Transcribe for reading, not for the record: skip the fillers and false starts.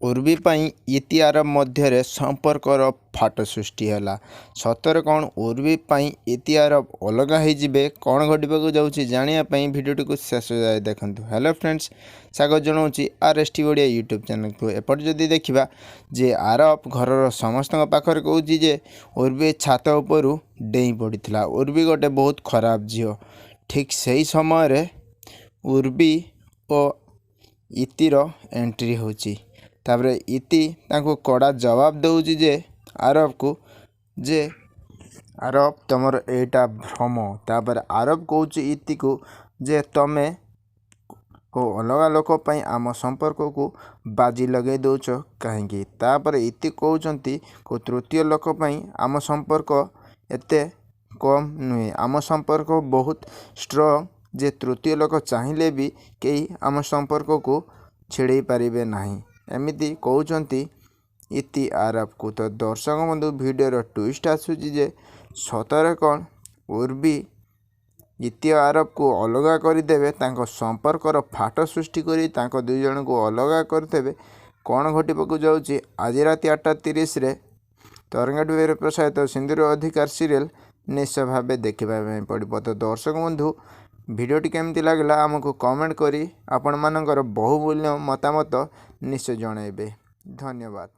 उर्वी पाई इति आरब मध्य संपर्कर फाट सृष्टि है सतर कौन उर्वी पाई इति आरब अलग हो कौन घटवाक जाऊँगी जानापी भिडियो को शेष जाए देखूँ। हेलो फ्रेंड्स, स्वागत जनाऊँगी RST ओडिया यूट्यूब चैनल को। एपट जदि देखा जे आरब घर समस्त पाखे कहूँ जे उर्वी छात उपरू डेई पड़ा। उर्वी गोटे बहुत खराब झील। ठीक से समय उर्वी और इतिर एंट्री होची। तापर इति तांको कड़ा जवाब दौजी जे आरब को जे आरब तुमर एटा भ्रम। तापर आरब कहूँ इति को जे तमे को अलग लोक पाई आम संपर्क को बाजी लगे दौच कहीं। तापर इति कहते को तृतीय लोक पाई आम संपर्क एते कम नुहे, आम संपर्क बहुत स्ट्रॉन्ग जे तृतीय लोक चाहिए भी कई आम संपर्क को छिड़े पारे नहीं। एमती कहते इति आरब को। तो दर्शक बंधु भिडियोर ट्विस्ट आसूची जे सतरे कौन उर्वी इति आरब को अलग करदेवे, संपर्कर फाट सृष्टि कर दुई जन को अलग करदेवे। कौन घटवाक जाऊँगी आज राति 8:30 तरंगा टीवी प्रसारित सिंदूर अधिकार सीरियल निश्चय भाव देखा पड़ो। तो दर्शक बंधु भिडियोटी केमती लगला आमको कमेंट करी आपण मानकर बहुमूल्य मतामत निश्चय जनइबे। धन्यवाद।